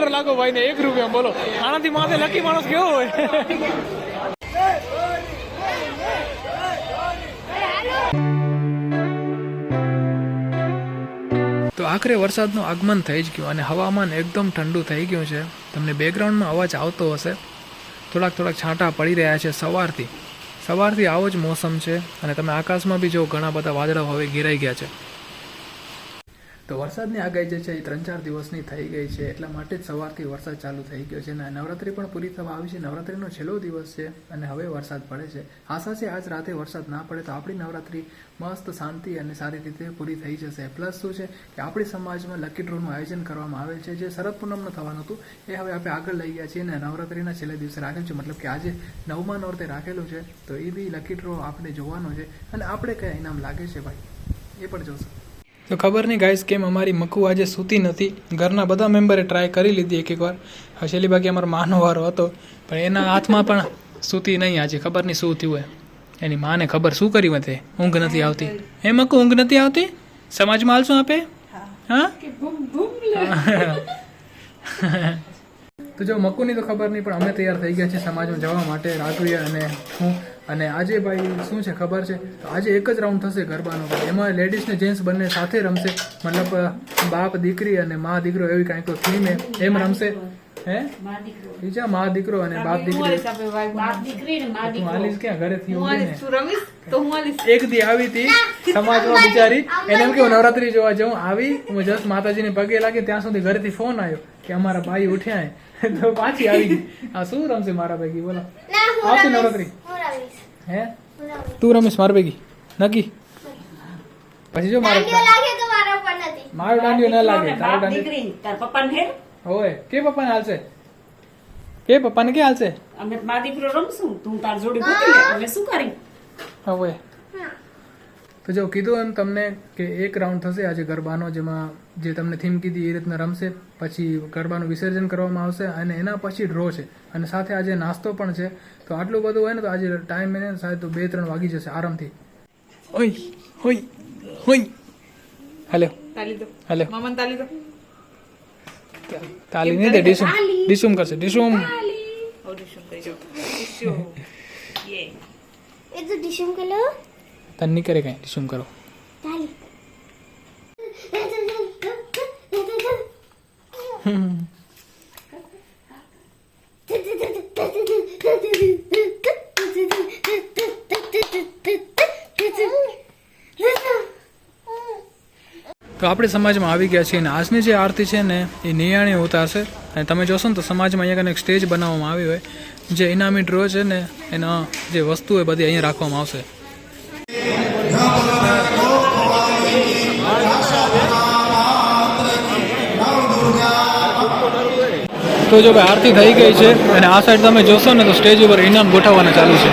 $1 લાગો ભાઈ ને ₹1 બોલો આનાથી માથે લકી માણસ કેવો હોય તો આખરે વરસાદનું આગમન થઈ જ ગયું અને હવામાન એકદમ ઠંડુ થઈ ગયું છે તમને બેકગ્રાઉન્ડમાં અવાજ આવતો હશે થોડાક છાંટા પડી રહ્યા છે સવારથી આવો જ મોસમ છે અને તમે આકાશમાં બી જો ઘણા બધા વાદળા હવે ઘેરાઈ ગયા છે તો વરસાદની આગાહી જે છે એ 3-4 દિવસની થઈ ગઈ છે એટલા માટે જ સવારથી વરસાદ ચાલુ થઈ ગયો છે અને નવરાત્રી પણ પૂરી થવા આવી છે નવરાત્રીનો છેલ્લો દિવસ છે અને હવે વરસાદ પડે છે આશા છે આજ રાતે વરસાદ ના પડે તો આપણી નવરાત્રી મસ્ત શાંતિ અને સારી રીતે પૂરી થઈ જશે પ્લસ શું છે કે આપણી સમાજમાં લકી ડ્રોનું આયોજન કરવામાં આવેલ છે જે શરદ પૂનમનું થવાનું હતું એ હવે આપણે આગળ લઈ ગયા છીએ અને નવરાત્રીના છેલ્લા દિવસે રાખેલું છે મતલબ કે આજે 9મા નોરતે રાખેલું છે તો એ બી લકી ડ્રો આપણે જોવાનો છે અને આપણે કયા ઇનામ લાગે છે ભાઈ એ પણ જોશું તો ખબર નહીં ગાઈસ કેમ અમારી મકુ આજે સૂતી નથી ઘરના બધા મેમ્બરે ટ્રાય કરી લીધી એક વાર છેલ્લી બાકી અમારો માનો વારો હતો પણ એના હાથમાં પણ સૂતી નહીં આજે ખબર નહીં શું થયું હોય એની માને ખબર શું કર્યું તે ઊંઘ નથી આવતી એ મકુ ઊંઘ નથી આવતી સમાજમાં હાલશું આપે હા તો જો મકુની તો ખબર નહીં પણ અમે તૈયાર થઈ ગયા છીએ સમાજમાં જવા માટે રાઘવી અને હું અને આજે ભાઈ શું છે ખબર છે તો આજે એક જ રાઉન્ડ થશે ગરબાનો એમાં લેડીઝ ને જેન્ટ્સ બંને સાથે રમશે મતલબ બાપ દીકરી અને મા દીકરો એવી કાંઈક થીમ એમ રમશે હે બીજા મા દીકરો અને બાપ દીકરી ક્યાં ઘરેથી એક દી આવી હતી સમાજમાં બિચારી એને એમ કે હું નવરાત્રી જોવા જાઉં આવી હું જસ્ટ માતાજીને પગે લાગી ત્યાં સુધી ઘરેથી ફોન આવ્યો કે અમારા ભાઈ ઉઠ્યા તો પાછી આવી ગઈ આ શું રમશે મારા ભેગી બોલો આવતી નવરાત્રી હે તું રમીશ મારા ભેગી નક્કી પછી જો મારો દાંડિયો ના લાગે તારો દાંડિયો હોય કે પપ્પાને હાલશે કે પપ્પાને કે હાલશે અમે મા દીકરો રમશું તું તાર જોડી ગોતી લે અમે શું કરી હવે તો જો કીધું એમ તમને કે એક રાઉન્ડ થશે આજે ગરબાનો જેમાં જે તમને થીમ કીધી એ રીતના રમશે પછી ગરબાનું વિસર્જન કરવામાં આવશે અને એના પછી ડ્રો છે અને સાથે આજે નાસ્તો પણ છે તો આટલું બધું હોય ને તો આજે ટાઈમ એને સાહેબ તો 2-3 વાગી જશે આરામથી ઓય હોય હોય હેલો હેલો મામન તાલી દો તાલી નહીં દે ડિસુમ કરશે ડિસુમ તન નહીં કરે કઈ ડિસુમ કરો તો આપણે સમાજમાં આવી ગયા છીએ અને આજની જે આરતી છે ને એ નિયાણી ઉતારશે અને તમે જોશો ને તો સમાજમાં અહીંયા એક સ્ટેજ બનાવવામાં આવી હોય જે ઇનામી ડ્રો છે ને એના જે વસ્તુ હોય બધી અહીંયા રાખવામાં આવશે તો જો ભાઈ આરતી થઈ ગઈ છે અને આ સાઈડ તમે જોશો ને તો સ્ટેજ ઉપર ઇનામ ગોઠવવાના ચાલુ છે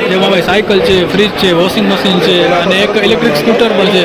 જેમાં ભાઈ સાયકલ છે ફ્રીજ છે વોશિંગ મશીન છે અને એક ઇલેક્ટ્રિક સ્કૂટર પણ છે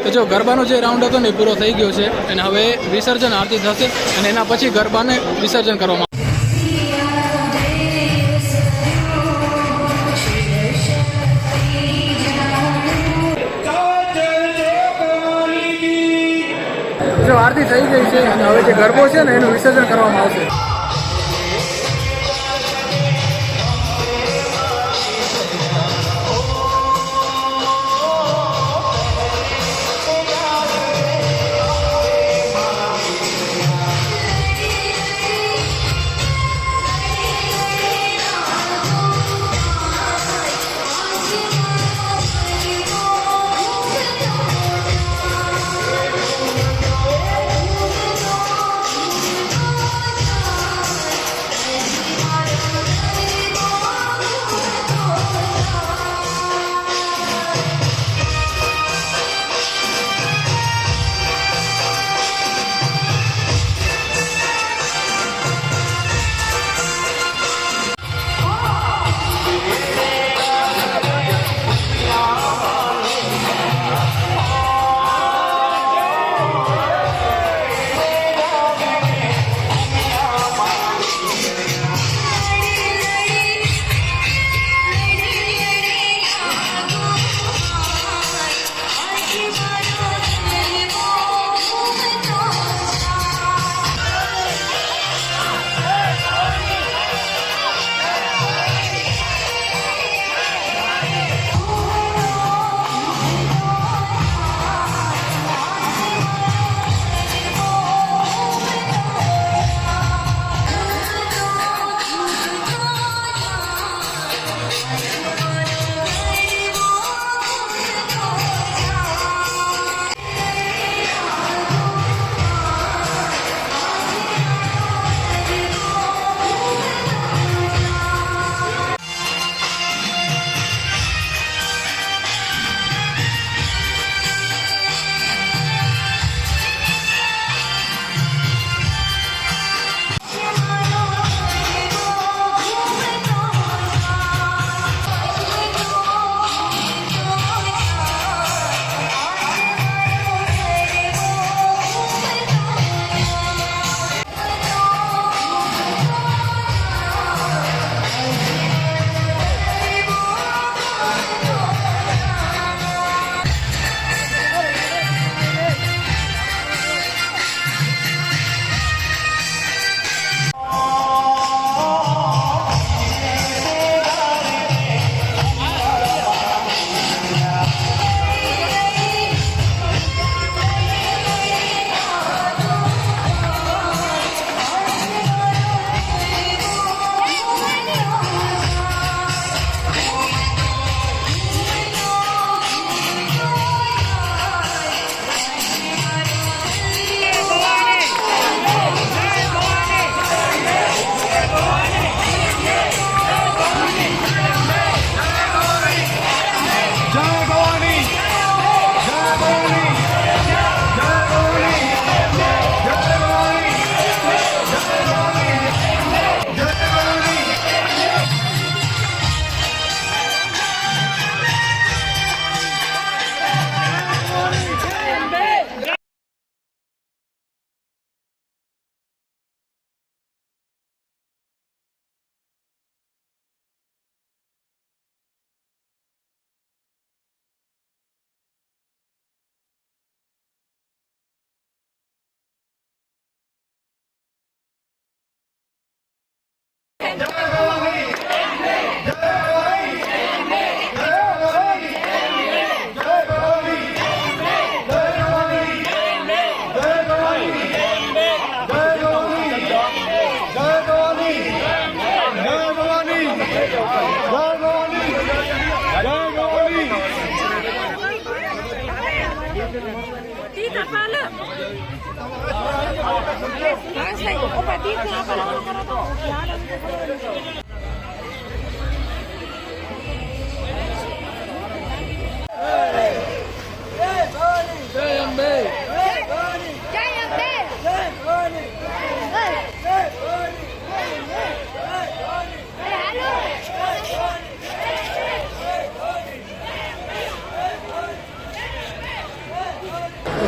તો જો ગરબાનો જે રાઉન્ડ હતો ને એ પૂરો થઈ ગયો છે અને હવે વિસર્જન આરતી થશે અને એના પછી ગરબાને વિસર્જન કરવામાં જો આરતી થઈ ગઈ છે અને હવે જે ગરબો છે ને એનું વિસર્જન કરવામાં આવશે.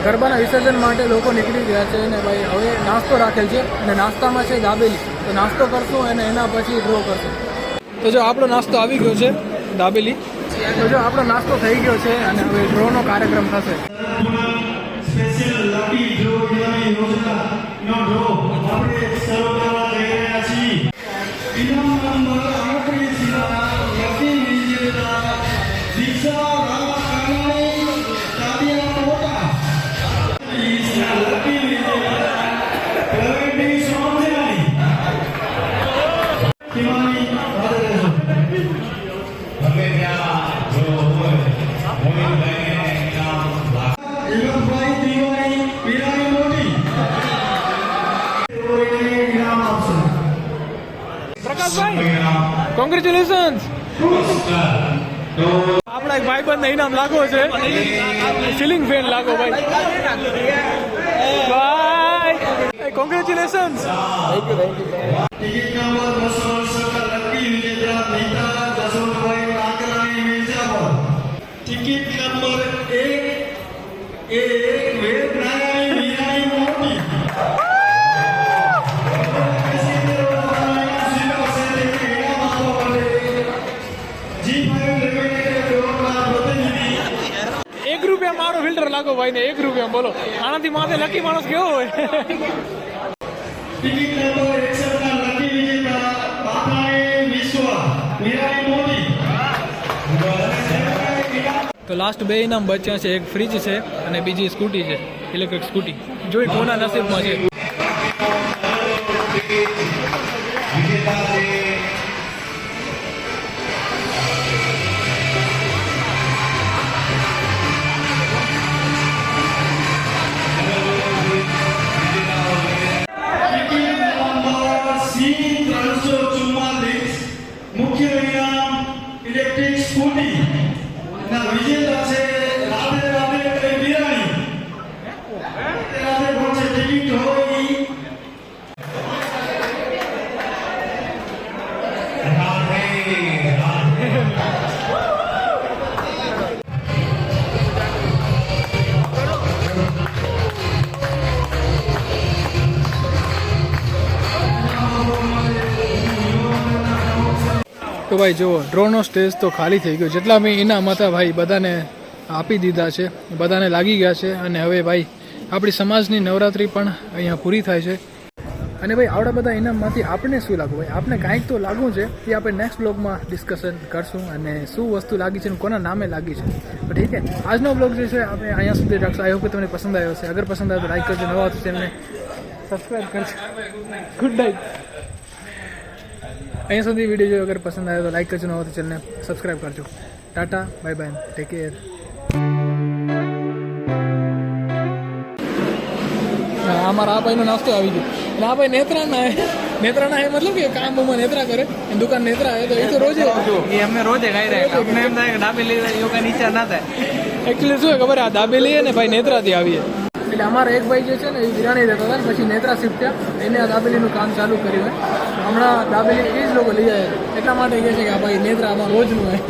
ગરબાના વિસર્જન માટે લોકો નીકળી ગયા છે અને ભાઈ હવે નાસ્તો રાખેલ છે અને નાસ્તામાં છે દાબેલી. તો નાસ્તો કરશું અને એના પછી ડ્રો કરશું. તો જો આપણો નાસ્તો આવી ગયો છે દાબેલી. તો જો આપણો નાસ્તો થઈ ગયો છે અને હવે ડ્રોનો કાર્યક્રમ થશે. સ્પેશિયલ લકી ડ્રો વિનાની યોજનાનો ડ્રો આપણે શરૂ કરવા જઈ રહ્યા છીએ. ઇનામ નંબર 38 ના લકી વિજેતા દીક્ષા રામાકાનાની તાળીયા મોટા. લકી વિજેતા પ્રવીણ સોમજાની કિમાની હાજર રહેજો. હવે ત્યાં જો હોય મોહિતભાઈને ઇનામ ઇલમભાઈ દિવાળી પીરાની મોટી ઇનામ આપશે. પ્રકાશભાઈ કોંગ્રેચ્યુલેશન્સ. આપણા એક ભાઈબંધને ઇનામ લાગો છે. સીલિંગ ફેન લાગો ભાઈ. Bye congratulations. Ticket number 268 lucky વિજેતા Nita Jaswantbhai Kakrani Mirzapur. Ticket number 1 A Ved Narayani Virani મોટી. ₹1 મારો ફિલ્ટર લાગો ભાઈ ને. ₹1 બોલો. આનાથી માથે લકી માણસ કેવો હોય. ટિકિટ નંબર 61 ના લકી વિજેતા બાપાણી વિશ્વા વીરાણી મોટી. તો લાસ્ટ 2 ઇનામ બચ્યા છે. એક ફ્રીજ છે અને બીજી સ્કૂટી છે, ઇલેક્ટ્રિક સ્કૂટી. જોઈ કોના નસીબમાં છે. ટિકિટ નંબર C344 મુખ્ય ઇનામ ઇલેક્ટ્રિક સ્કૂટી ના વિજેતા છે રાધે રાધે વીરાણી. રાધે પહોંચે ટિકિટ હોય તો ભાઈ જુઓ ડ્રોનો સ્ટેજ તો ખાલી થઈ ગયો. જેટલા મેં ઇનામ હતા ભાઈ બધાને આપી દીધા છે, બધાને લાગી ગયા છે. અને હવે ભાઈ આપણી સમાજની નવરાત્રિ પણ અહીંયા પૂરી થાય છે. અને ભાઈ આવડા બધા ઇનામમાંથી આપણે શું લાગવું ભાઈ, આપણે કાંઈક તો લાગવું છે. એ આપણે નેક્સ્ટ બ્લોગમાં ડિસ્કશન કરશું અને શું વસ્તુ લાગી છે અને કોના નામે લાગી છે. તો ઠીક છે, આજનો બ્લોગ જે છે આપણે અહીંયા સુધી રાખશું. આઈ હોપ કે તમને પસંદ આવ્યો હશે. અગર પસંદ આવે તો લાઈક કરજો, નવા તો ચેનલને સબસ્ક્રાઈબ કરજો. Good night. અહીંયા સુધી વિડીયો જો અગર પસંદ આવ્યો તો લાઈક કરજો, નવા તો ચેનલને સબસ્ક્રાઈબ કરજો. Tata, bye bye, take care. અમારા આ ભાઈનો નાસ્તો આવી ગયો. અને આ ભાઈ નેત્રાના હે મતલબ કે કામ બમાં નેત્રા કરે. એની દુકાન નેત્રા હે તો એ તો રોજે ये हमने रोजे खाई रहे हैं. अपने हम થાય દાબેલી યોગા નીચે ના થાય. એકચ્યુઅલી શું ખબર આ દાબેલી હે ને ભાઈ નેત્રાથી આવીએ. એટલે અમારા એક ભાઈ જે છે ને એ વિરાણી રહેતા હતા ને પછી નેત્રા શિફ્ટ થયા. એને આ દાબેલીનું કામ ચાલુ કર્યું હોય. હમણાં દાબેલી એ જ લોકો લઈ આવ્યા. એટલા માટે કહે છે કે આ ભાઈ નેત્રા આમાં રોજનું હોય.